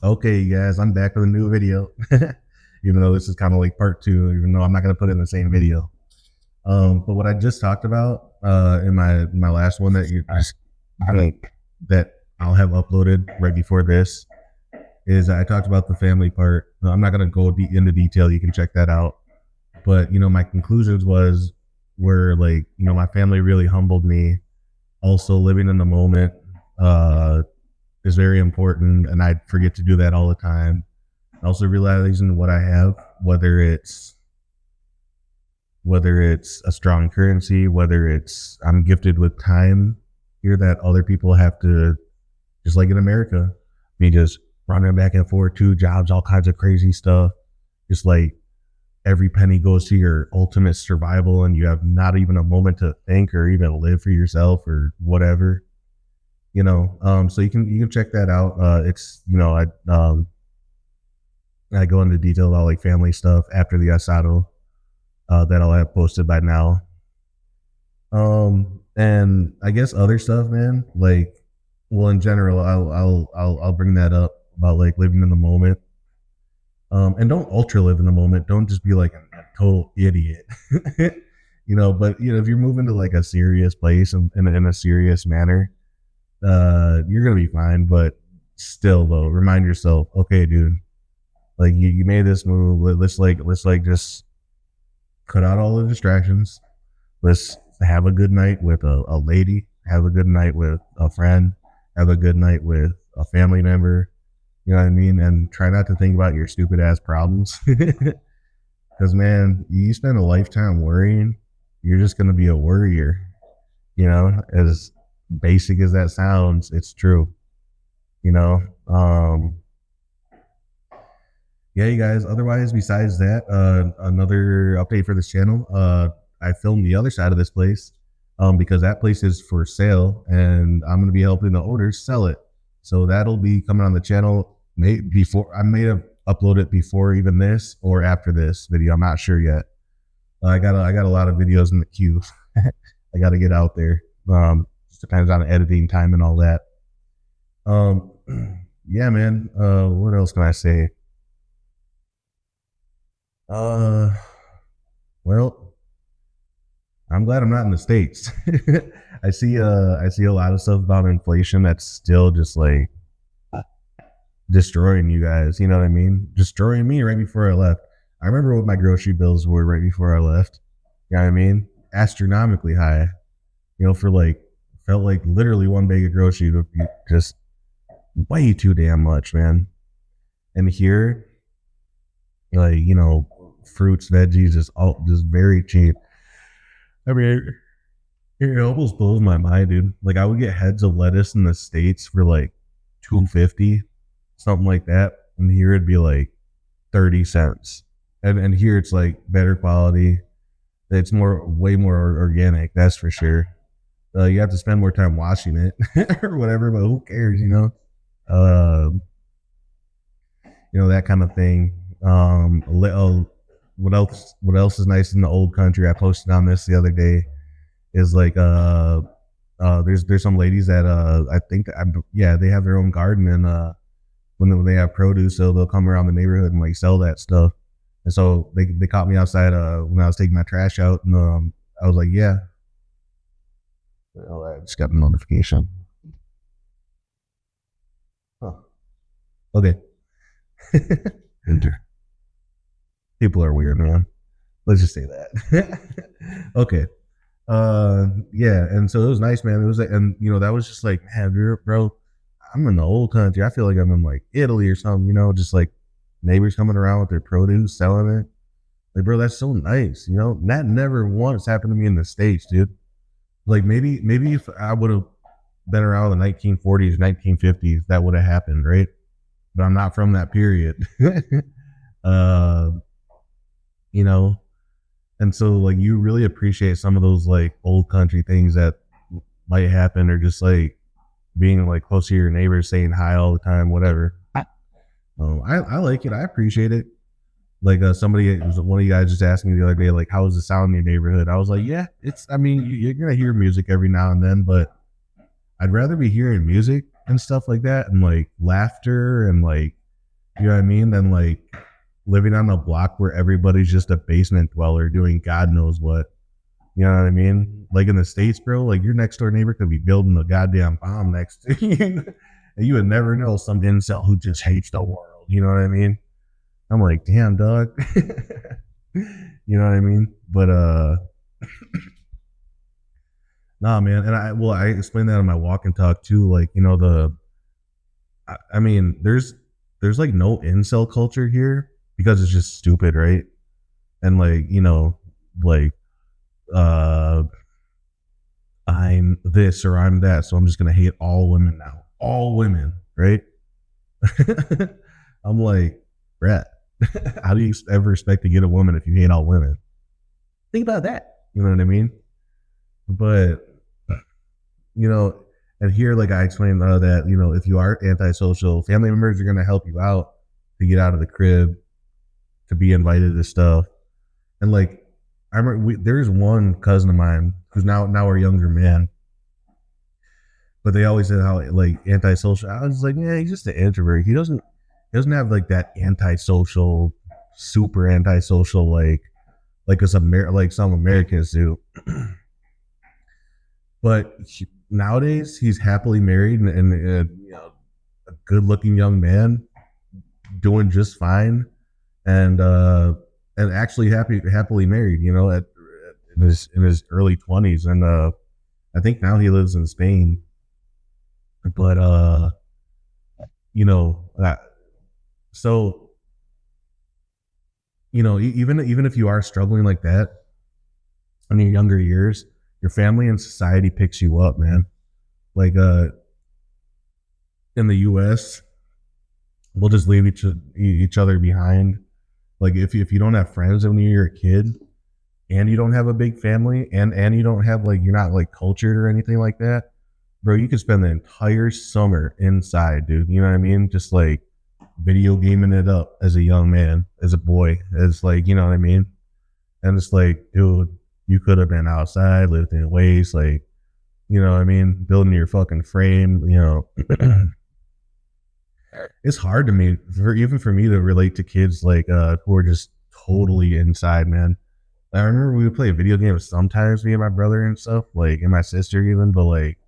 Okay, you guys, I'm back with a new video. Even though this is kind of like part two, even though I'm not going to put it in the same video. But what I just talked about in my last one that that I'll have uploaded right before this is I talked about the family part. I'm not going to go into detail. You can check that out. But my conclusions were like my family really humbled me. Also, living in the moment is very important, and I forget to do that all the time. Also realizing what I have, whether it's a strong currency, whether it's I'm gifted with time here that other people have to, just like in America, me just running back and forth, 2 jobs, all kinds of crazy stuff. Just like every penny goes to your ultimate survival, and you have not even a moment to think or even live for yourself or whatever. So you can check that out. It's I go into detail about like family stuff after the asado that I'll have posted by now. And I guess other stuff, man. Like, well, in general, I'll bring that up about like living in the moment. And don't ultra live in the moment. Don't just be like a total idiot. But if you're moving to like a serious place in a serious manner, you're gonna be fine. But still, though, remind yourself, okay, dude, like you made this move. Let's just cut out all the distractions. Let's have a good night with a lady. Have a good night with a friend. Have a good night with a family member. You know what I mean? And try not to think about your stupid ass problems. Because, man, you spend a lifetime worrying, you're just going to be a worrier. As basic as that sounds, it's true. Yeah, you guys, otherwise, besides that, another update for this channel. I filmed the other side of this place because that place is for sale, and I'm going to be helping the owners sell it. So that'll be coming on the channel before. I may have uploaded before even this or after this video. I'm not sure yet. I got a lot of videos in the queue. I got to get out there. Just depends on editing time and all that. Yeah, man. What else can I say? Well, I'm glad I'm not in the States. I see a lot of stuff about inflation that's still just like destroying you guys. You know what I mean? Destroying me right before I left. I remember what my grocery bills were right before I left. You know what I mean? Astronomically high. Felt like literally one bag of groceries would be just way too damn much, man. And here, like, fruits, veggies, just very cheap. I mean, it almost blows my mind, dude. Like, I would get heads of lettuce in the States for like $2.50, something like that, and here it'd be like 30 cents. And here it's like better quality. It's way more organic, that's for sure. You have to spend more time washing it or whatever, but who cares, that kind of thing. What else is nice in the old country? I posted on this the other day. Is like there's some ladies that I think they have their own garden, and when they have produce, so they'll come around the neighborhood and like sell that stuff. And so they caught me outside when I was taking my trash out, and I was like, yeah. Oh, I just got a notification. Huh. Okay. Enter. People are weird, man. Let's just say that. Okay. Yeah, and so it was nice, man. It was like, and that was just like, man, bro, I'm in the old country. I feel like I'm in like Italy or something, just like neighbors coming around with their produce, selling it. Like, bro, that's so nice. That never once happened to me in the States, dude. Like maybe if I would have been around the 1940s, 1950s, that would have happened, right? But I'm not from that period. And so like you really appreciate some of those like old country things that might happen, or just like being like close to your neighbors, saying hi all the time, whatever. I like it. I appreciate it. Like one of you guys just asked me the other day, like, how is the sound in your neighborhood? I was like, yeah, you're gonna hear music every now and then, but I'd rather be hearing music and stuff like that, and like laughter and like You know what I mean? Than like living on a block where everybody's just a basement dweller doing God knows what. You know what I mean? Like in the States, bro, like your next door neighbor could be building a goddamn bomb next to you. And you would never know some incel who just hates the world. You know what I mean? I'm like, damn, dog. You know what I mean? But nah, man. And I explained that in my walk and talk too. Like, you know, I mean, there's like no incel culture here because it's just stupid, right? And like, you know, like uh I'm this or I'm that, so I'm just gonna hate all women now. All women, right? I'm like, Brett, how do you ever expect to get a woman if you hate all women? Think about that. You know what I mean? But you know, and here, like I explained that you know, if you are antisocial, family members are gonna help you out to get out of the crib, to be invited to stuff, and like I remember there's one cousin of mine who's now a younger man, but they always said how like antisocial. I was like, yeah, he's just an introvert. He doesn't have like that antisocial, super antisocial like as like some Americans do. But nowadays he's happily married and you know, a good looking young man doing just fine and actually happily married. You know, in his early 20s, and I think now he lives in Spain. But you know, so you know, even if you are struggling like that in your younger years, your family and society picks you up, man. Like in the U.S., we'll just leave each other behind. Like if you don't have friends when you're a kid, and you don't have a big family, and you don't have like you're not like cultured or anything like that, bro, you could spend the entire summer inside, dude. You know what I mean? Just like video gaming it up as a young man, as a boy, as like, you know what I mean? And it's like, dude, you could have been outside, lived in ways, like, you know what I mean? Building your fucking frame, you know. It's hard to me, even for me to relate to kids like who are just totally inside, man. I remember we would play video games sometimes, me and my brother and stuff, like, and my sister even, but like,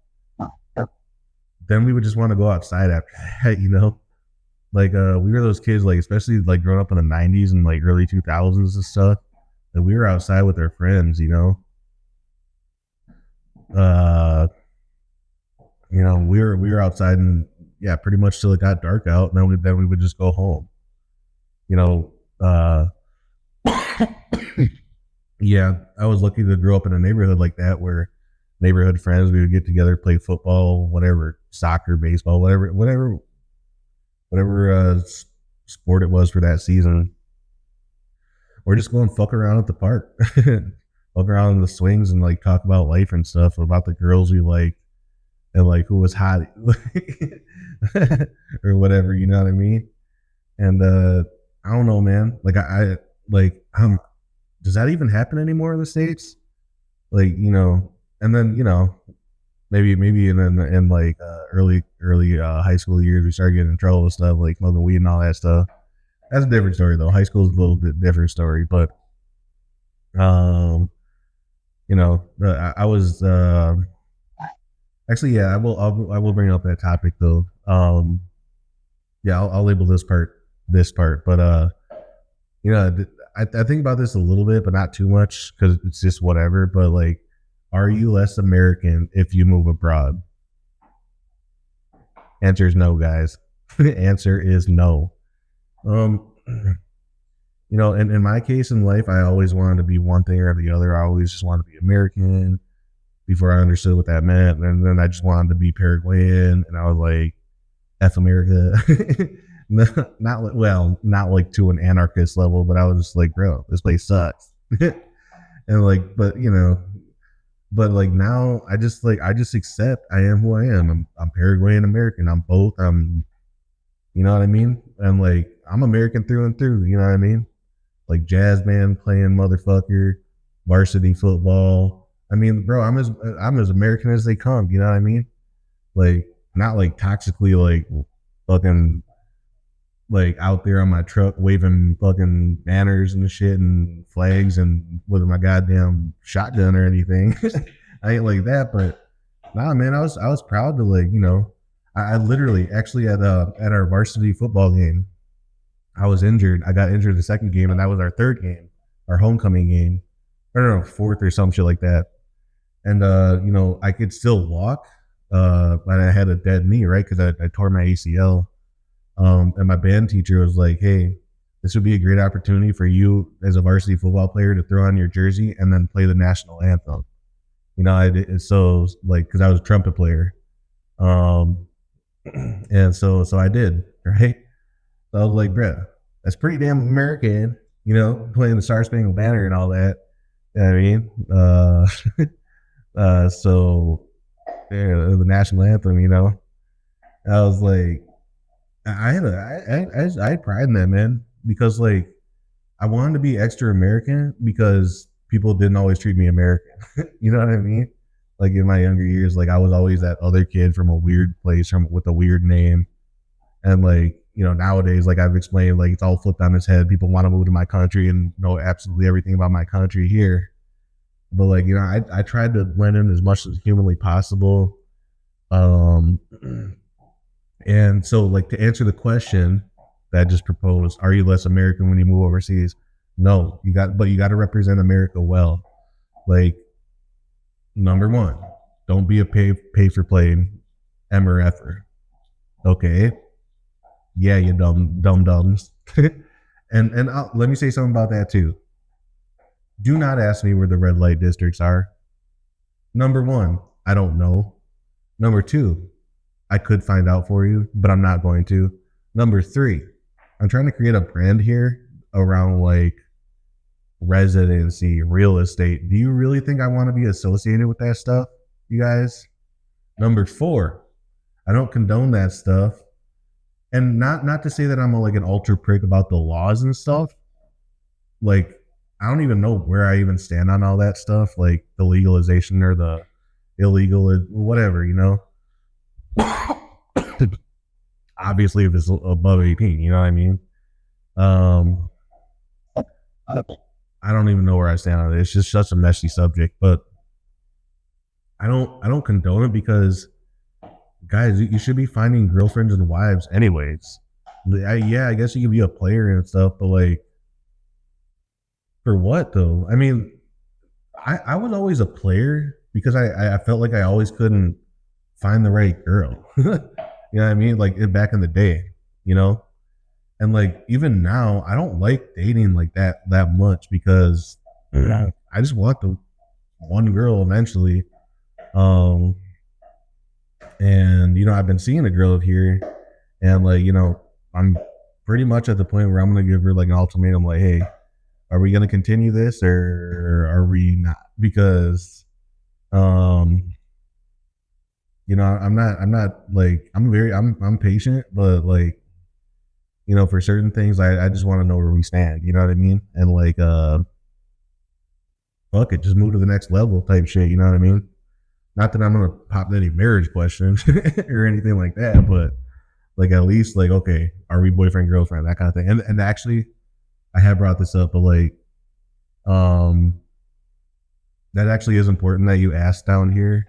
then we would just want to go outside after that, you know? Like, we were those kids, like, especially like growing up in the 90s and like early 2000s and stuff, that we were outside with our friends, you know? Uh, you know, we were outside and yeah, pretty much till it got dark out, and then we would just go home. You know, yeah, I was lucky to grow up in a neighborhood like that where neighborhood friends we would get together, play football, whatever, soccer, baseball, whatever sport it was for that season, or just go and fuck around at the park, fuck around in the swings and like talk about life and stuff, about the girls we like and like who was hot or whatever, you know what I mean? And I don't know, man. Like I like does that even happen anymore in the States? Like, you know, and then, you know, maybe in like early high school years we started getting in trouble with stuff like smoking weed and all that stuff. That's a different story though. High school is a little bit different story, but um, you know, I was actually, yeah, I will bring up that topic though. Yeah, I'll label this part, but you know, I think about this a little bit, but not too much because it's just whatever. But like, are you less American if you move abroad? Answer is no, guys. Answer is no. You know, in my case in life, I always wanted to be one thing or the other. I always just wanted to be American before I understood what that meant, and then I just wanted to be Paraguayan, and I was like, "F America." Not like to an anarchist level, but I was just like, bro, this place sucks. And like, but you know, but like now I just accept I am who I am. I'm Paraguayan American. I'm both. You know what I mean? And like, I'm American through and through. You know what I mean? Like jazz band playing motherfucker, varsity football. I mean, bro, I'm as American as they come. You know what I mean? Like, not like toxically like fucking like out there on my truck waving fucking banners and shit and flags and with my goddamn shotgun or anything. I ain't like that, but nah, man, I was proud to like, I literally actually at our varsity football game, I was injured. I got injured the second game, and that was our third game, our homecoming game. I don't know, fourth or some shit like that. And I could still walk, but I had a dead knee, right? Because I tore my ACL. And my band teacher was like, "Hey, this would be a great opportunity for you as a varsity football player to throw on your jersey and then play the national anthem." I did so like because I was a trumpet player, and so I did, right? So I was like, "Bruh, that's pretty damn American, playing the Star Spangled Banner and all that." You know what I mean, so yeah, the national anthem, I was like, I had pride in that, man, because like I wanted to be extra American because people didn't always treat me American. You know what I mean? Like in my younger years, like I was always that other kid from a weird place with a weird name, and like nowadays, like I've explained, like it's all flipped on its head. People want to move to my country and know absolutely everything about my country here, but like I tried to blend in as much as humanly possible. Um, And so, like, to answer the question that I just proposed, are you less American when you move overseas? No, but you got to represent America well. Like, number one, don't be a pay for play M or F'er. Okay, yeah, you dumbs. and let me say something about that too. Do not ask me where the red light districts are. Number one, I don't know. Number two, I could find out for you, but I'm not going to. Number three, I'm trying to create a brand here around like residency, real estate. Do you really think I want to be associated with that stuff, you guys? Number four, I don't condone that stuff. And not to say that I'm like an ultra prick about the laws and stuff. Like, I don't even know where I even stand on all that stuff, like the legalization or the illegal, whatever, Obviously, if it's above 18, you know what I mean? I don't even know where I stand on it. It's just such a messy subject, but I don't condone it because, guys, you should be finding girlfriends and wives anyways. I guess you could be a player and stuff, but like, for what though? I mean, I was always a player because I felt like I always couldn't find the right girl. You know what I mean? Like back in the day, and like even now, I don't like dating like that much because I just want the one girl eventually. And I've been seeing a girl here, and like I'm pretty much at the point where I'm gonna give her like an ultimatum, like, hey, are we gonna continue this or are we not? Because I'm not like I'm patient, but like for certain things I just want to know where we stand, you know what I mean? And like fuck it, just move to the next level type shit, you know what I mean? Not that I'm gonna pop any marriage questions or anything like that, but like at least like, okay, are we boyfriend, girlfriend, that kind of thing. And actually I had brought this up, but like that actually is important that you ask down here.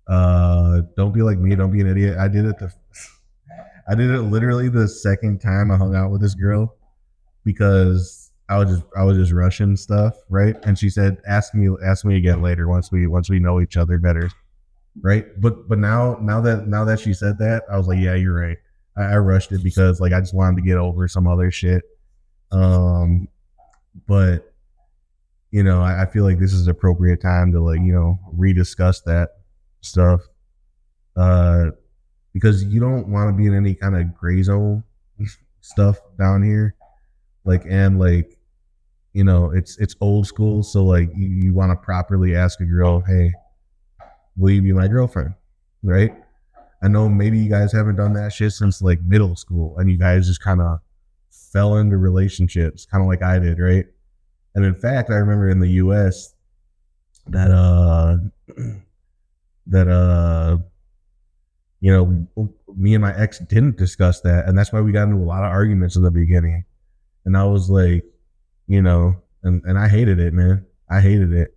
Don't be like me, don't be an idiot. I did it literally the second time I hung out with this girl because I was just rushing stuff, right? And she said, ask me again later once we know each other better. Right. But now that she said that, I was like, yeah, you're right. I rushed it because like I just wanted to get over some other shit. But I feel like this is the appropriate time to like, rediscuss that stuff. Because you don't want to be in any kind of gray zone stuff down here. Like, and like, it's old school. So like you want to properly ask a girl, hey, will you be my girlfriend? Right. I know maybe you guys haven't done that shit since like middle school and you guys just kind of fell into relationships, kind of like I did. Right. And in fact, I remember in the US that You know, me and my ex didn't discuss that, and that's why we got into a lot of arguments in the beginning. And I was like, you know, and I hated it, man. I hated it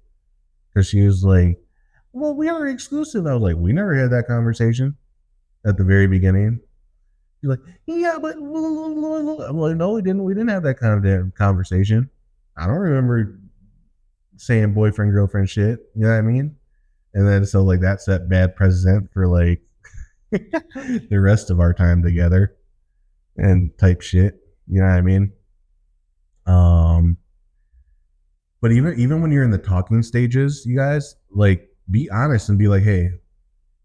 because she was like, "Well, we are exclusive." I was like, "We never had that conversation at the very beginning." She's like, "Yeah, but," I'm like, "No, we didn't. We didn't have that kind of damn conversation. I don't remember saying boyfriend girlfriend shit. You know what I mean?" And then so like that set bad precedent for like the rest of our time together and type shit. You know what I mean? Um, but even when you're in the talking stages, you guys like be honest and be like, hey,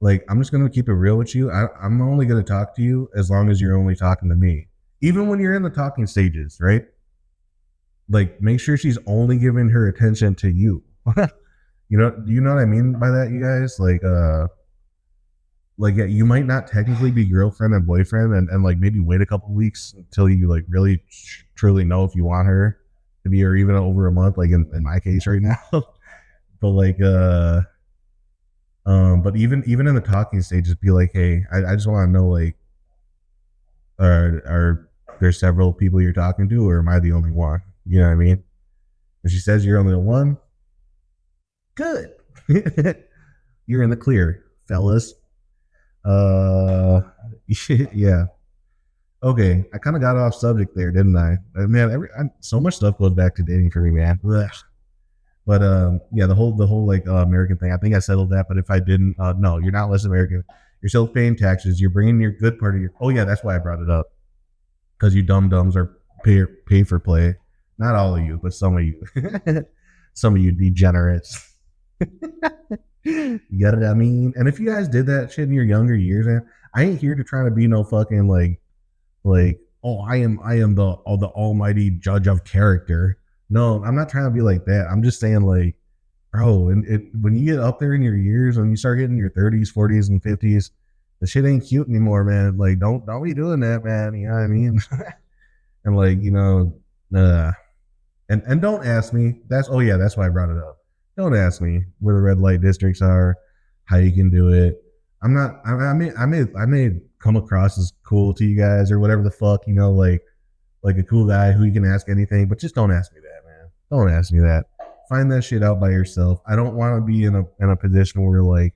like I'm just gonna keep it real with you. I'm only gonna talk to you as long as you're only talking to me. Even when you're in the talking stages, right? Like make sure she's only giving her attention to you. You know what I mean by that, you guys? Like yeah, you might not technically be girlfriend and boyfriend, and like maybe wait a couple weeks until you like really truly know if you want her to be, or even over a month, like in my case right now. But like but even in the talking stage, just be like, hey, I just want to know, like, are there several people you're talking to, or am I the only one? You know what I mean? If she says you're only the one, good. You're in the clear, fellas. Uh, yeah. Okay, I kind of got off subject there, didn't I? Man, so much stuff goes back to dating for me, man. Ugh. But yeah, the whole like American thing. I think I settled that. But if I didn't, no, you're not less American. You're still paying taxes. You're bringing your good part of your. Oh yeah, that's why I brought it up, because you dumb dumbs are pay for play. Not all of you, but some of you. Some of you degenerates. You get it? I mean, and if you guys did that shit in your younger years, man, I ain't here to try to be no fucking like oh I am the almighty judge of character. No, I'm not trying to be like that. I'm just saying like, bro, and when you get up there in your years, when you start getting your 30s, 40s, and 50s, the shit ain't cute anymore, man. Like don't be doing that, man. You know what I mean? And like uh, and don't ask me. That's oh yeah, that's why I brought it up. Don't ask me where the red light districts are, how you can do it. I'm not. I may come across as cool to you guys or whatever the fuck, like a cool guy who you can ask anything, but just don't ask me that, man. Don't ask me that. Find that shit out by yourself. I don't want to be in a position where like,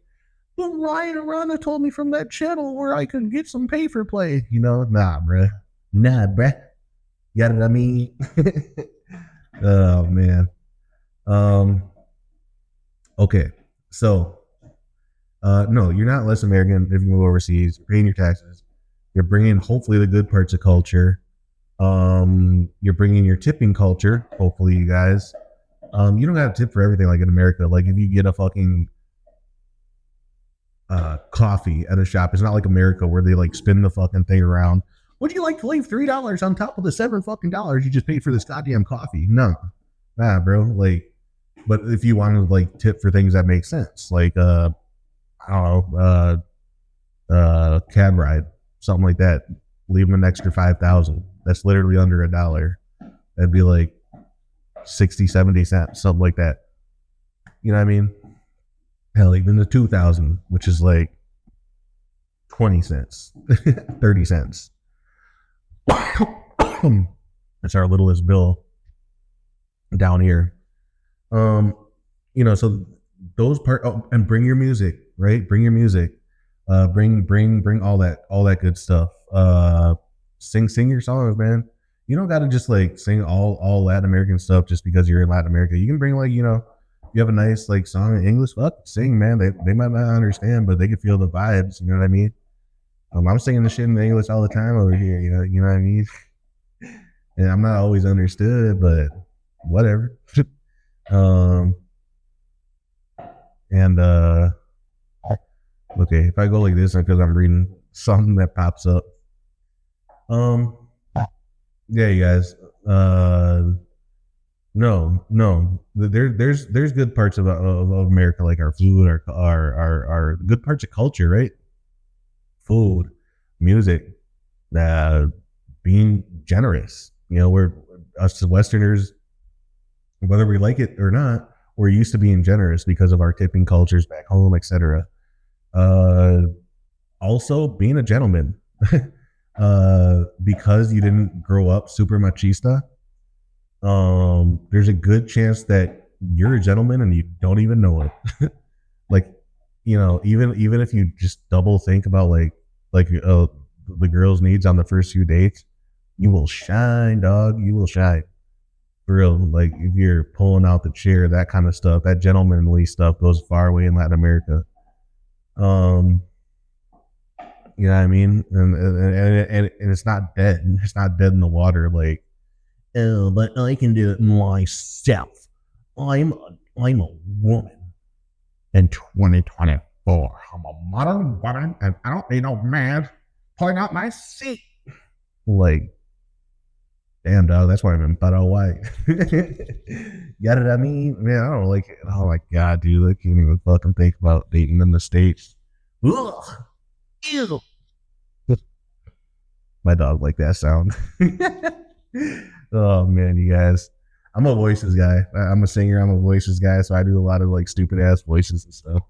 well, Ryan Arana told me from that channel where I could get some pay for play. Nah, bruh. Nah, bruh. You got what I mean? Oh man. Um. Okay. So, no, you're not less American if you move overseas. You're paying your taxes. You're bringing hopefully the good parts of culture. You're bringing your tipping culture. Hopefully, you guys. You don't got to tip for everything like in America. Like if you get a fucking coffee at a shop, it's not like America where they like spin the fucking thing around. Would you like to leave $3 on top of the $7 you just paid for this goddamn coffee? No, nah, bro. Like, but if you want to like tip for things that make sense, like I don't know, cab ride, something like that. Leave them an extra 5,000. That's literally under $1. That'd be like 60, 70 cents, something like that. You know what I mean? Hell, even the 2,000, which is like 20 cents, 30 cents. That's our littlest bill down here. So those and bring your music, right? Bring your music. Bring all that good stuff. Sing your songs, man. You don't got to just like sing all Latin American stuff just because you're in Latin America. You can bring like, you have a nice like song in English, sing, man. They might not understand, but they can feel the vibes. You know what I mean? I'm singing the shit in English all the time over here. You know what I mean? And I'm not always understood, but whatever. And okay, if I go like this, because I'm reading something that pops up. Yeah, you guys. No. There's good parts of America, like our food, our good parts of culture, right? Food, music, being generous. We're us Westerners, whether we like it or not, we're used to being generous because of our tipping cultures back home, etc. Also, being a gentleman, because you didn't grow up super machista, there's a good chance that you're a gentleman and you don't even know it. Like, even if you just double think about like the girl's needs on the first few dates, you will shine, dog. You will shine for real. Like if you're pulling out the chair, that kind of stuff, that gentlemanly stuff goes far away in Latin America. Um, you know what I mean? And it's not dead. It's not dead in the water. Like, oh, but I can do it myself. I'm a woman in 2024. I'm a modern woman, and I don't need no man pulling out my seat. Like, damn, dog, that's why I'm in Paraguay. Got it? I mean, man, I don't like it. Oh my god, dude, I can't even fucking think about dating in the States. Ugh, ew. My dog like that sound. Oh man, you guys. I'm a voices guy. I'm a singer. I'm a voices guy, so I do a lot of like stupid ass voices and stuff.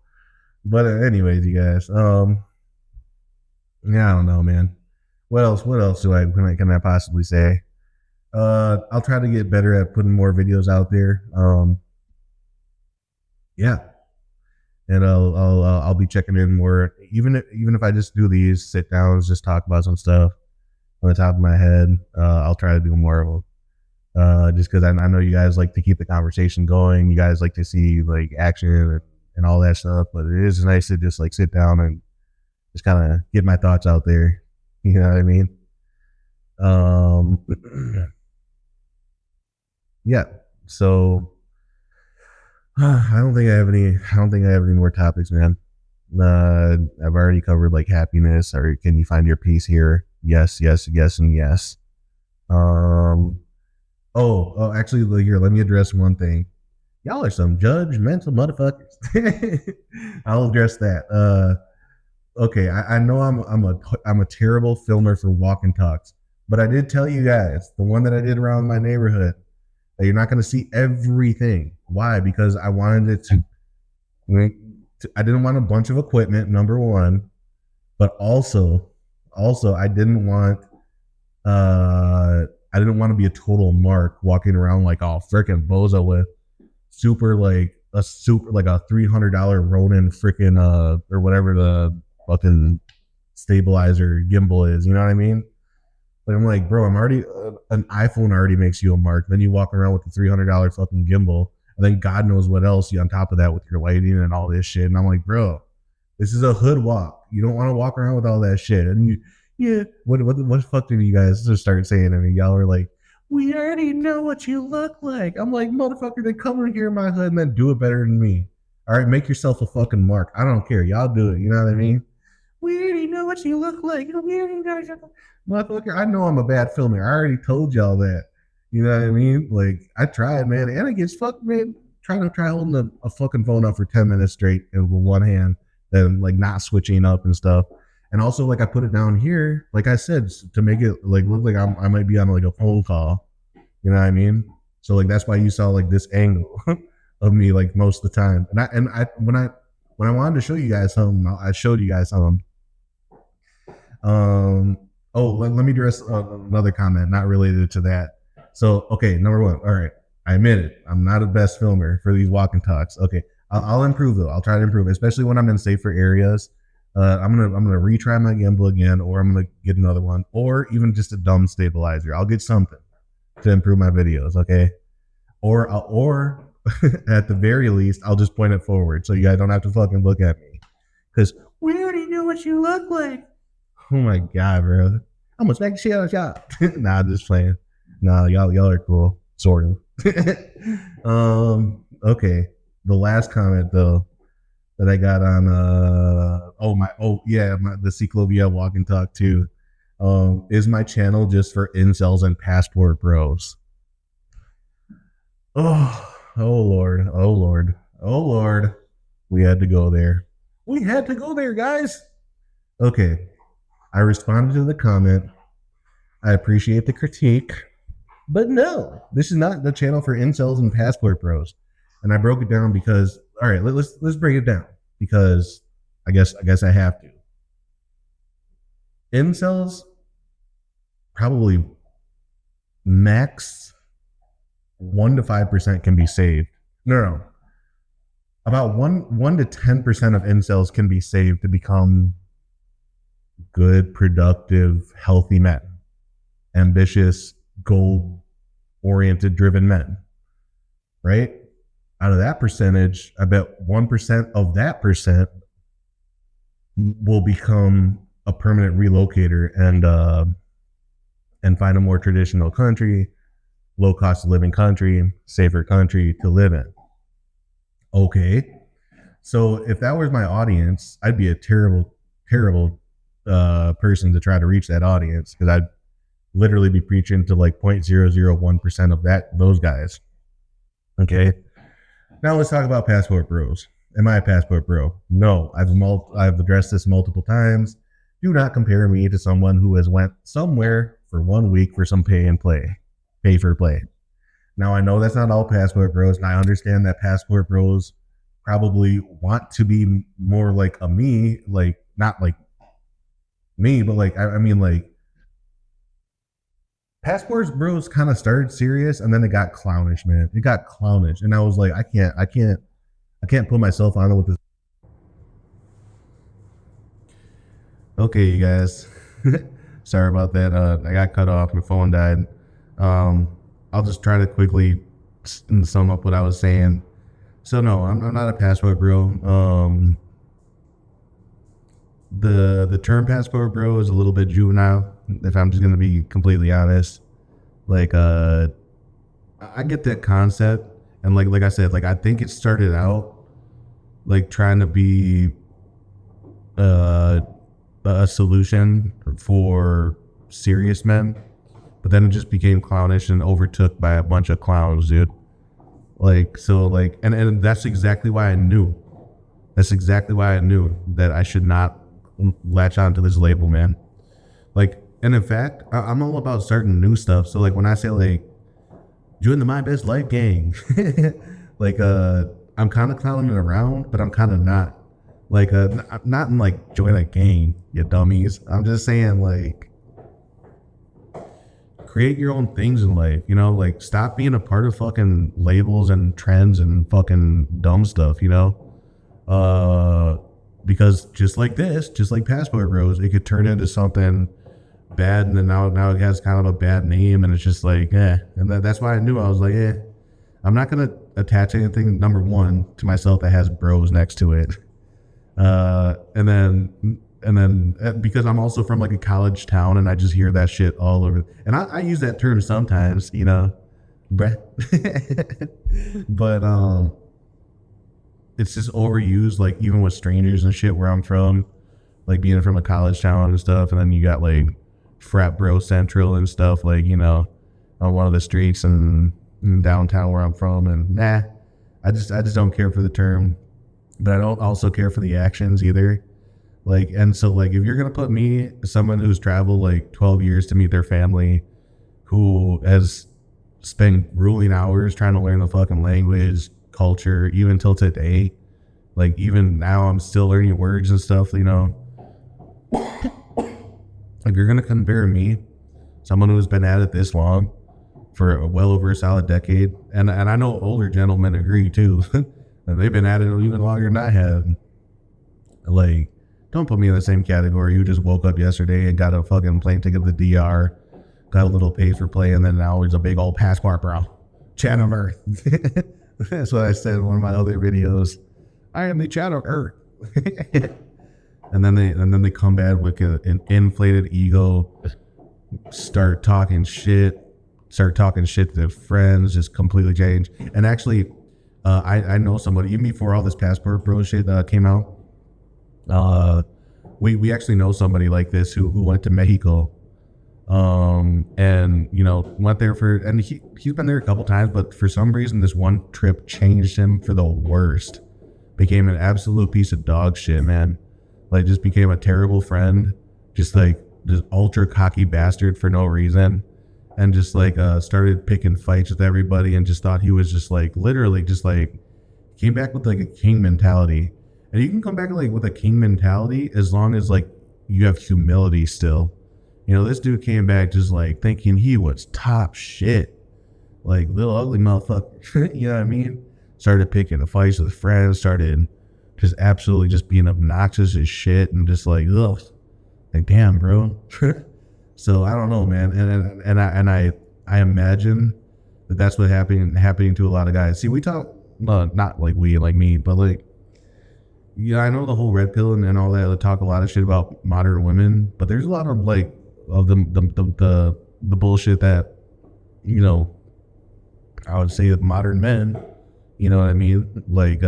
But anyways, you guys. Yeah, I don't know, man. What else? What else do I can I possibly say? I'll try to get better at putting more videos out there. Yeah, and I'll be checking in more. Even if I just do these sit downs, just talk about some stuff on the top of my head. I'll try to do more of them. Just because I know you guys like to keep the conversation going. You guys like to see like action and all that stuff. But it is nice to just like sit down and just kind of get my thoughts out there. You know what I mean? Yeah. So I don't think I have any. I don't think I have any more topics, man. I've already covered like happiness, or can you find your peace here? Yes, yes, yes, and yes. Um. Actually, look here. Let me address one thing. Y'all are some judgmental motherfuckers. I'll address that. Okay. I know I'm a terrible filmer for walk and talks, but I did tell you guys the one that I did around my neighborhood that you're not going to see everything. Why? Because I wanted it to. I didn't want a bunch of equipment. Number one, but also I didn't want I didn't want to be a total mark walking around like all freaking bozo with super like a $300 Ronin freaking or whatever the fucking stabilizer gimbal is. You know what I mean? Like I'm like, bro, I'm already an iPhone already makes you a mark. Then you walk around with the $300 fucking gimbal, and then God knows what else you on top of that with your lighting and all this shit. And I'm like, bro, this is a hood walk. You don't want to walk around with all that shit. And yeah, what the fuck did you guys just start saying? I mean, y'all were like, we already know what you look like. I'm like, motherfucker, then come in here in my hood and then do it better than me. All right, make yourself a fucking mark. I don't care. Y'all do it. You know what I mean? We already know what you look like. We already know what you look like. Motherfucker, I know I'm a bad filmer. I already told y'all that. You know what I mean? Like, I tried, man. And it gets fucked, man. Try holding a fucking phone up for 10 minutes straight with one hand, then like not switching up and stuff. And also, like, I put it down here, like I said, to make it like look like I might be on like a phone call. You know what I mean? So like that's why you saw like this angle of me like most of the time. And I when I wanted to show you guys something, I showed you guys something. Let me address another comment not related to that. So okay, number one. All right, I admit it. I'm not a best filmer for these walk and talks. Okay, I'll improve though. I'll try to improve, especially when I'm in safer areas. I'm gonna retry my gimbal again, or I'm gonna get another one, or even just a dumb stabilizer. I'll get something to improve my videos, okay? Or at the very least, I'll just point it forward so you guys don't have to fucking look at me, because we already know what you look like. Oh my god, bro! I'm gonna smack the shit out of y'all. Nah, I'm just playing. Nah, y'all are cool, sort of. Okay. The last comment though that I got on the Ciclovia walk and talk too. Is my channel just for incels and passport bros? Oh Lord, oh Lord, oh Lord. We had to go there. We had to go there, guys. Okay. I responded to the comment. I appreciate the critique. But no, this is not the channel for incels and passport bros. And I broke it down because all right, let's break it down because I guess I have to. incels probably max 1 to 5% can be saved. No. About 1 to 10% of incels can be saved to become good, productive, healthy men, ambitious, goal-oriented, driven men. Right? Out of that percentage, I bet 1% of that percent will become a permanent relocator and find a more traditional country, low cost of living country, safer country to live in. Okay, so if that was my audience, I'd be a terrible person to try to reach that audience, because I'd literally be preaching to like 0.001% of those guys. Okay, now let's talk about passport bros. Am I a passport bro? No, I've addressed this multiple times. Do not compare me to someone who has went somewhere for 1 week for some pay for play. Now, I know that's not all passport bros, and I understand that passport bros probably want to be more like a me, like not like me, but like I mean like passports bros kind of started serious, and then it got clownish, man. It got clownish, and I was like, I can't put myself on it with this. Okay, you guys. Sorry about that. I got cut off. My phone died. I'll just try to quickly sum up what I was saying. So no, I'm not a passport bro. The term passport bro is a little bit juvenile, if I'm just gonna be completely honest. Like I get that concept, and like I said, like I think it started out like trying to be a solution for serious men, but then it just became clownish and overtook by a bunch of clowns, dude. Like, so like, and that's exactly why I knew. That's exactly why I knew that I should not latch on to this label, man. Like, and in fact, I'm all about starting new stuff. So like when I say like, join the My Best Life Gang, like I'm kind of clowning around, but I'm kind of not. Like not in like join a gang, you dummies. I'm just saying like create your own things in life, you know, like stop being a part of fucking labels and trends and fucking dumb stuff, you know? Because just like passport bros, it could turn into something bad, and then now it has kind of a bad name, and it's just like, and that's why I knew. I was like, I'm not gonna attach anything, number one, to myself that has bros next to it. And then because I'm also from like a college town, and I just hear that shit all over, and I use that term sometimes, you know, bruh. But it's just overused, like even with strangers and shit where I'm from, like being from a college town and stuff. And then you got like frat bro central and stuff, like, you know, on one of the streets and in downtown where I'm from. And I just don't care for the term. But I don't also care for the actions either. Like, and so like, if you're going to put me, someone who's traveled like 12 years to meet their family, who has spent grueling hours trying to learn the fucking language, culture, even till today, like even now I'm still learning words and stuff, you know, if you're going to compare me, someone who's been at it this long for well over a solid decade, and I know older gentlemen agree too, they've been at it even longer than I have. Like, don't put me in the same category. You just woke up yesterday and got a fucking plane ticket to the DR, got a little pay for play, and then now he's a big old passport bro. Chat on Earth. That's what I said in one of my other videos. I am the chat on Earth. and then they come back with an inflated ego, start talking shit to their friends, just completely change. And actually, I know somebody, even before all this passport bro shit came out, we actually know somebody like this who went to Mexico, and you know, went there and he's been there a couple times, but for some reason this one trip changed him for the worst. Became an absolute piece of dog shit, man. Like, just became a terrible friend, just like this ultra cocky bastard for no reason. And just like started picking fights with everybody, and just thought he was just like literally just like came back with like a king mentality. And you can come back like with a king mentality as long as like you have humility still. You know, this dude came back just like thinking he was top shit. Like, little ugly motherfucker. You know what I mean? Started picking fights with friends, started just absolutely just being obnoxious as shit, and just like, ugh. Like, damn, bro. So I don't know, man. I imagine that that's what happening to a lot of guys. See, we talk, not like we, like me, but like, yeah, I know the whole red pill and all that. They talk a lot of shit about modern women, but there's a lot of like of the bullshit that, you know, I would say modern men, you know what I mean? Like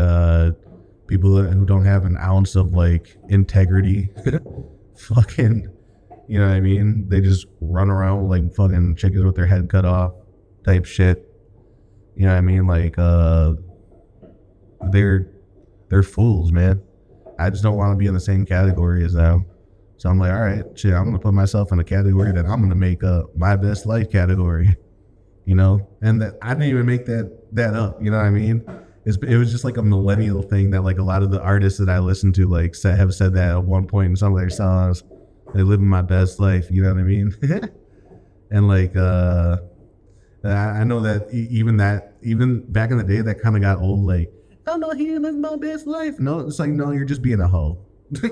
people who don't have an ounce of like integrity, fucking, you know what I mean? They just run around like fucking chickens with their head cut off type shit. You know what I mean? Like they're fools, man. I just don't want to be in the same category as them. So I'm like, all right, shit, I'm gonna put myself in a category that I'm gonna make my best life category. You know, and that I didn't even make that up. You know what I mean? It was just like a millennial thing that like a lot of the artists that I listen to like have said that at one point in some of their songs. They living my best life. You know what I mean? And like I know that even back in the day that kind of got old. Like, oh no, he living my best life. No, it's like, no, you're just being a hoe.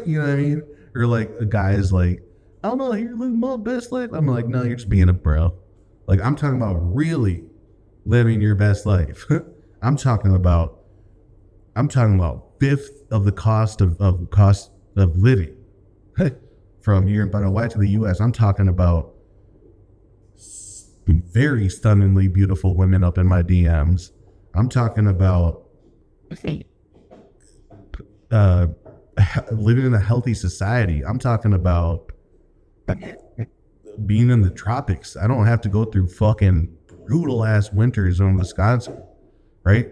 You know what I mean? Or like a guy is like, oh no, you're living my best life. I'm like, no, you're just being a bro. Like, I'm talking about really living your best life. I'm talking about fifth of the cost of living from here in Paraguay to the U.S. I'm talking about very stunningly beautiful women up in my DMs. I'm talking about living in a healthy society. I'm talking about being in the tropics. I don't have to go through fucking brutal ass winters in Wisconsin, right?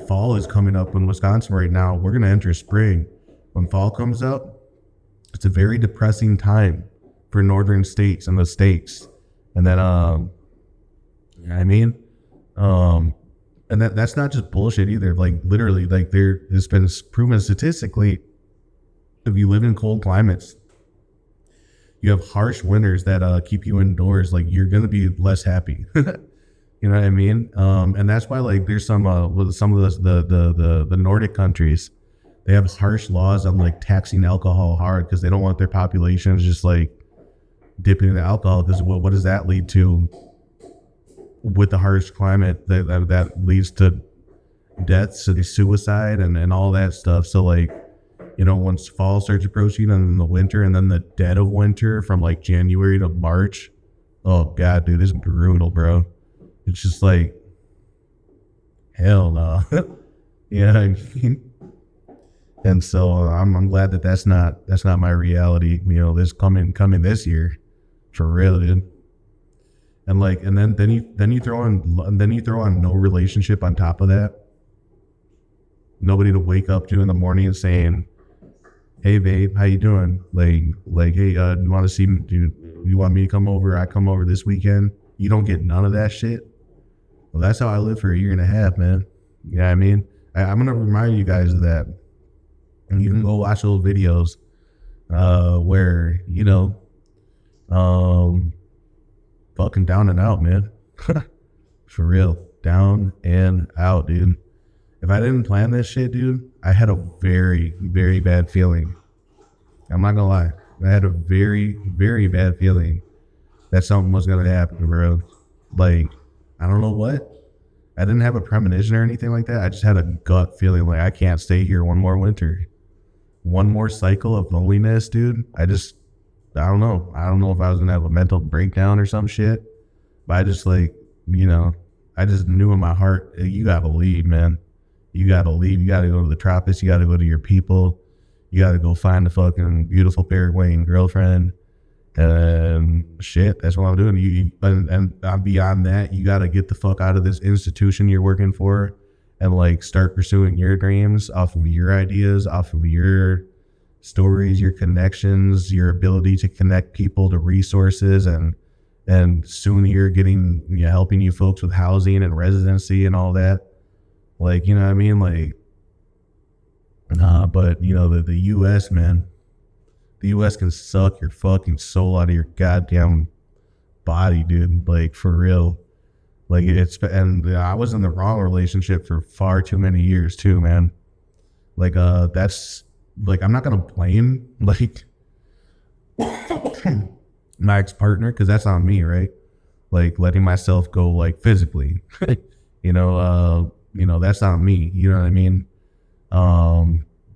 Fall is coming up in Wisconsin right now. We're going to enter spring. When fall comes up, it's a very depressing time for northern states and the states. And then, you know what I mean? And that's not just bullshit either. Like, literally, like, it's been proven statistically, if you live in cold climates, you have harsh winters that keep you indoors, like, you're gonna be less happy. You know what I mean? And that's why, like, there's some of the Nordic countries, they have harsh laws on like taxing alcohol hard because they don't want their populations just like dipping into alcohol. Because what does that lead to? With the harsh climate, that leads to deaths and suicide and all that stuff. So like, you know, once fall starts approaching and then the winter and then the dead of winter from like January to March, oh god, dude, it's brutal, bro. It's just like, hell no. You know what I mean? And so I'm glad that that's not my reality. You know, this coming this year, for real, dude. And like, and then you throw on no relationship on top of that. Nobody to wake up to in the morning and saying, "Hey babe, how you doing?" Like, hey, you want to see me? Do you want me to come over? I come over this weekend. You don't get none of that shit. Well, that's how I lived for a year and a half, man. You know what I mean? I'm gonna remind you guys of that. And you can go watch old videos where, you know, fucking down and out, man. For real. Down and out, dude. If I didn't plan this shit, dude, I had a very, very bad feeling. I'm not gonna lie. I had a very, very bad feeling that something was gonna happen, bro. Like, I don't know what. I didn't have a premonition or anything like that. I just had a gut feeling like I can't stay here one more winter. One more cycle of loneliness, dude. I don't know. I don't know if I was gonna have a mental breakdown or some shit. But I just like, you know, I just knew in my heart, you gotta leave, man. You gotta leave. You gotta go to the tropics. You gotta go to your people. You gotta go find a fucking beautiful Paraguayan girlfriend. And shit, that's what I'm doing. And beyond that, you gotta get the fuck out of this institution you're working for and like start pursuing your dreams off of your ideas, off of your stories, your connections, your ability to connect people to resources, and soon you're getting, you know, helping you folks with housing and residency and all that. Like, you know what I mean? Like, but you know, the US, man, the US can suck your fucking soul out of your goddamn body, dude. Like, for real. Like, and I was in the wrong relationship for far too many years too, man. Like, that's, like, I'm not gonna blame, like, my ex-partner, because that's on me, right? Like, letting myself go, like, physically. That's on me, you know what I mean?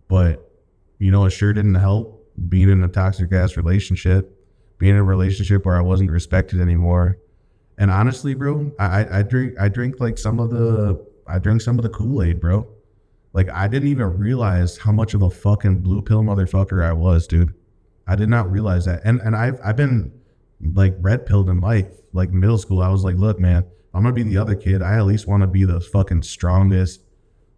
But it sure didn't help being in a toxic ass relationship, being in a relationship where I wasn't respected anymore. And honestly, bro, I drink like some of the Kool-Aid, bro. Like, I didn't even realize how much of a fucking blue pill motherfucker I was, dude. I did not realize that. And I've been like red pilled in life. Like, middle school, I was like, look, man, I'm gonna be the other kid. I at least want to be the fucking strongest,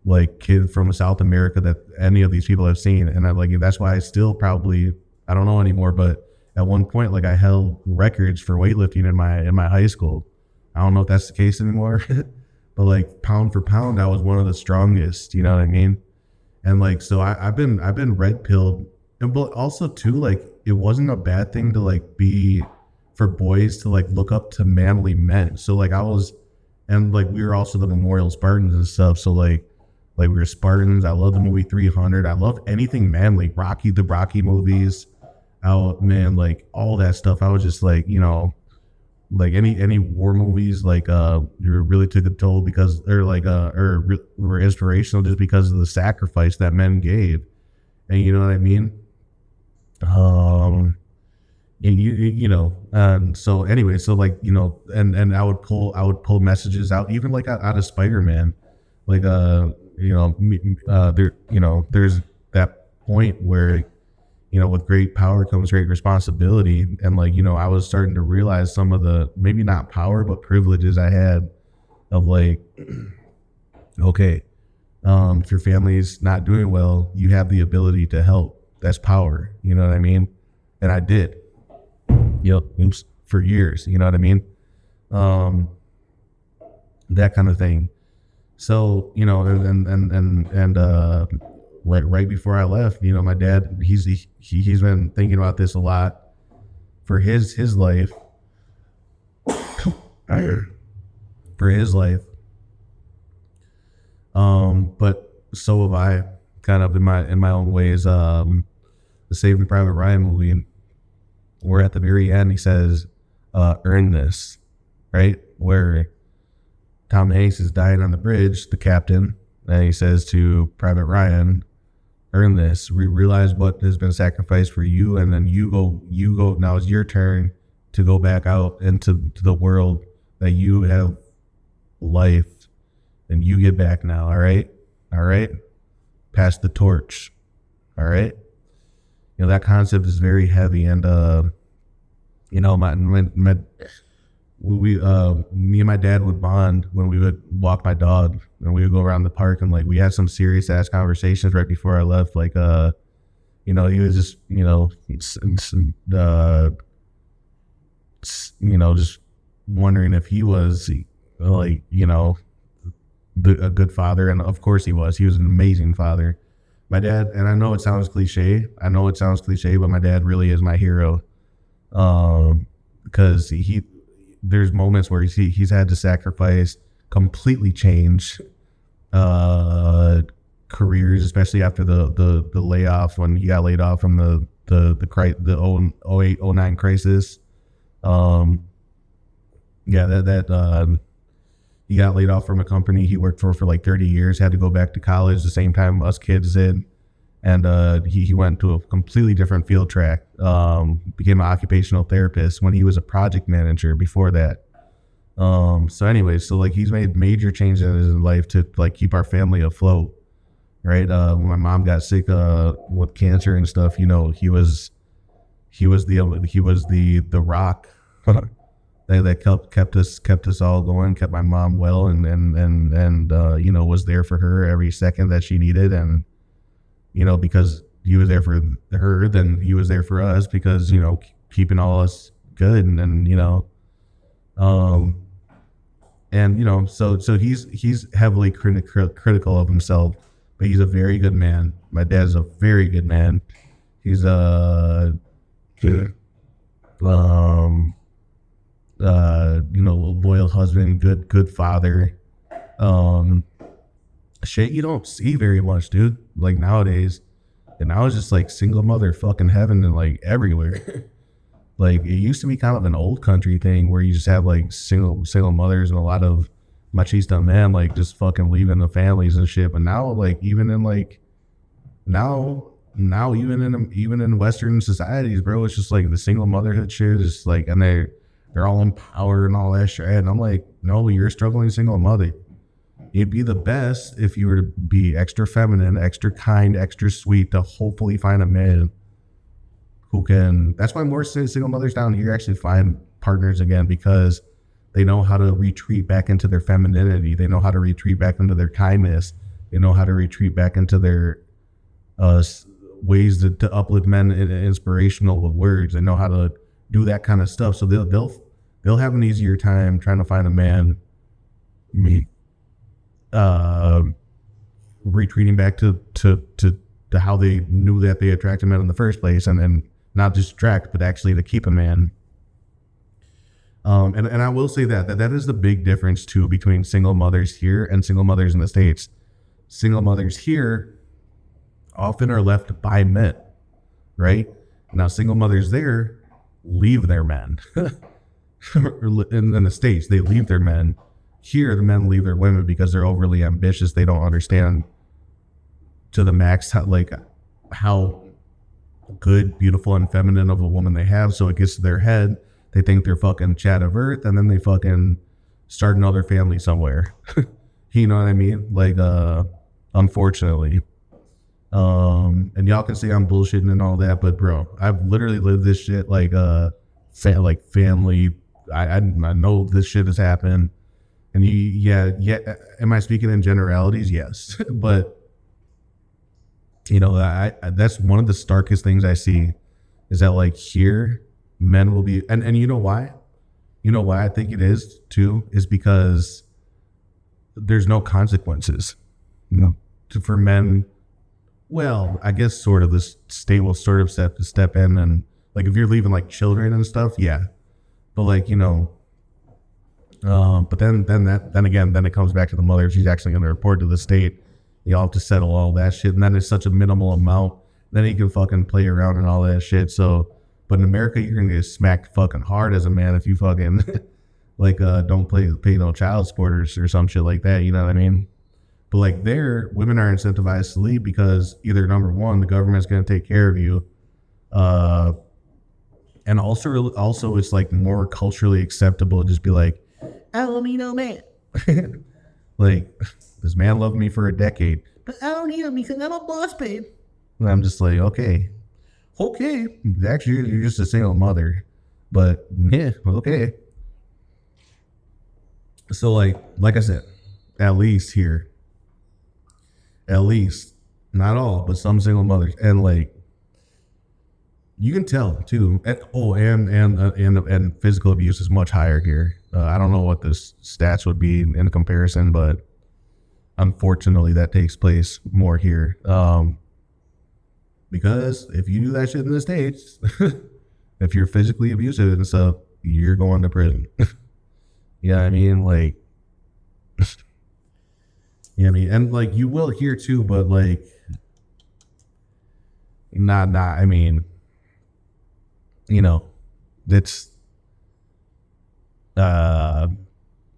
like, kid from South America that any of these people have seen. And that's why I still probably, I don't know anymore, but at one point, like, I held records for weightlifting in my high school. I don't know if that's the case anymore, but like, pound for pound, I was one of the strongest. You know what I mean? And like, so I've been red pilled, but also too, like, it wasn't a bad thing to like be for boys to like look up to manly men. So like I was, and like we were also the Memorial Spartans and stuff. So like we were Spartans. I love the movie 300. I love anything manly, the Rocky movies. Oh man, like all that stuff. I was just like, like any war movies, like really took a toll because were inspirational just because of the sacrifice that men gave. And you know what I mean? And so anyway, so like, and I would pull messages out, even like out of Spider-Man, like, there's that point where, with great power comes great responsibility. And like, I was starting to realize some of the, maybe not power, but privileges I had of like, okay, if your family's not doing well, you have the ability to help. That's power. You know what I mean? And I did. For years, you know what I mean? That kind of thing. So, right before I left, my dad, he's been thinking about this a lot for his life. For his life. But so have I, kind of in my own ways. The Saving Private Ryan movie, where at the very end he says, earn this, right? Where Tom Hanks is dying on the bridge, the captain, and he says to Private Ryan, earn this, realize what has been sacrificed for you, and then you go, now it's your turn to go back out into the world that you have life, and you get back now, all right? Pass the torch, all right? That concept is very heavy, and me and my dad would bond when we would walk my dog, and we would go around the park, and like we had some serious ass conversations right before I left. Like, he was just, just wondering if he was like, a good father, and of course he was. He was an amazing father. My dad, and I know it sounds cliche, but my dad really is my hero. Because there's moments where he's had to sacrifice, completely change careers, especially after the layoff, when he got laid off from the 08-09 crisis. He got laid off from a company he worked for like 30 years, had to go back to college the same time us kids did. And he went to a completely different field track, became an occupational therapist when he was a project manager before that. So anyways, so like he's made major changes in his life to like keep our family afloat, right? When my mom got sick with cancer and stuff, he was the rock that kept us all going, kept my mom well, and was there for her every second that she needed. And because he was there for her, then he was there for us, because keeping all us good. So he's heavily critical of himself, but he's a very good man. My dad's a very good man. He's loyal husband, good father. Shit you don't see very much, dude. Like nowadays, and now it's just like single mother fucking heaven and like everywhere. Like it used to be kind of an old country thing where you just have like single mothers and a lot of machista men like just fucking leaving the families and shit. But now like even in like now even in Western societies, bro, it's just like the single motherhood shit is like, and they're all empowered and all that shit. And I'm like, no, you're a struggling single mother. You'd be the best if you were to be extra feminine, extra kind, extra sweet to hopefully find a man who can. That's why more single mothers down here actually find partners again, because they know how to retreat back into their femininity. They know how to retreat back into their kindness. They know how to retreat back into their ways to uplift men in inspirational words. They know how to do that kind of stuff. So they'll have an easier time trying to find a man. Retreating back to how they knew that they attracted men in the first place, and not just attract, but actually to keep a man. And I will say that is the big difference too between single mothers here and single mothers in the States. Single mothers here often are left by men, right? Now single mothers there leave their men. in the States, they leave their men. Here, the men leave their women because they're overly ambitious. They don't understand to the max how good, beautiful, and feminine of a woman they have. So it gets to their head. They think they're fucking chat of earth, and then they fucking start another family somewhere. You know what I mean? Like, unfortunately. And y'all can say I'm bullshitting and all that, but bro, I've literally lived this shit like family. I know this shit has happened. And am I speaking in generalities? Yes. But, that's one of the starkest things I see is that like here, men will be, and you know why? You know why I think it is too, is because there's no consequences for men. Well, I guess sort of this state will sort of step in, and like if you're leaving like children and stuff, yeah. But like, but then it comes back to the mother. She's actually going to report to the state. Y'all have to settle all that shit, and then it's such a minimal amount. Then you can fucking play around and all that shit. So, but in America, you're gonna get smacked fucking hard as a man if you fucking like don't pay no child support or some shit like that. You know what I mean? But like there, women are incentivized to leave because either number one, the government's gonna take care of you, and also it's like more culturally acceptable to just be like, I don't need no man. Like, this man loved me for a decade, but I don't need him because I'm a boss, babe. And I'm just like, okay. Actually, you're just a single mother, but yeah, okay. So like I said, at least not all, but some single mothers, and like you can tell too. And physical abuse is much higher here. I don't know what the stats would be in comparison, but unfortunately that takes place more here. Because if you do that shit in the States, if you're physically abusive and stuff, you're going to prison. You know what I mean? Like, you know what I mean? And like you will here too, but like, I mean, it's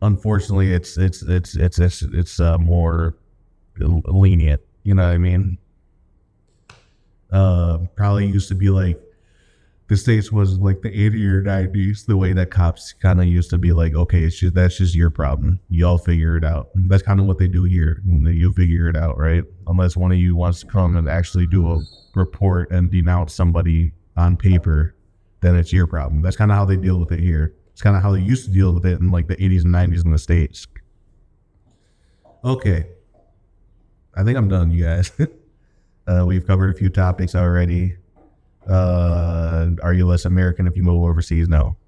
unfortunately it's more lenient. You know what I mean? Probably used to be like the States was like the 80s or 90s, the way that cops kind of used to be like, okay, that's just your problem. Y'all figure it out. That's kind of what they do here. You figure it out, right? Unless one of you wants to come and actually do a report and denounce somebody on paper, then it's your problem. That's kind of how they deal with it here. It's kind of how they used to deal with it in like the 80s and 90s in the States. Okay. I think I'm done, you guys. We've covered a few topics already. Are you less American if you move overseas? No.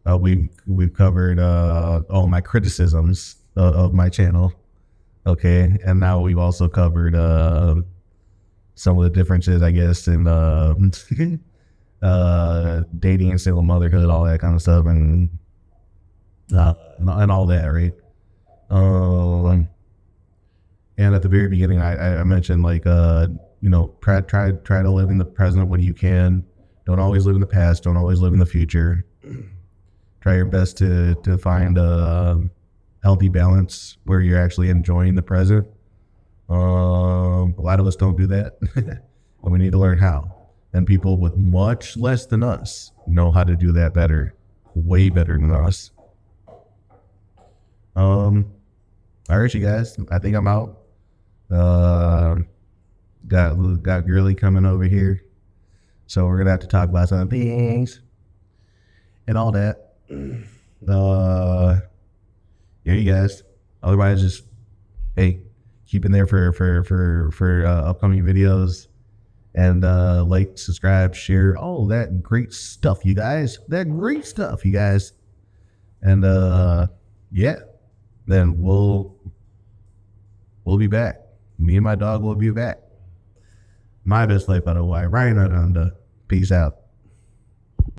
We've covered my criticisms of my channel. Okay. And now we've also covered some of the differences, I guess, in dating and single motherhood, all that kind of stuff, and all that, right? And at the very beginning, I mentioned like try to live in the present when you can. Don't always live in the past. Don't always live in the future. Try your best to find a healthy balance where you're actually enjoying the present. A lot of us don't do that, and we need to learn how. And people with much less than us know how to do that better, way better than us. All right, you guys. I think I'm out. Got Girly coming over here, so we're gonna have to talk about some things and all that. Yeah, you guys. Otherwise, just keep in there for upcoming videos, and like, subscribe, share, all that great stuff, you guys. And yeah, then we'll be back. Me and my dog will be back. My best life out of Hawaii, right on the. Peace out.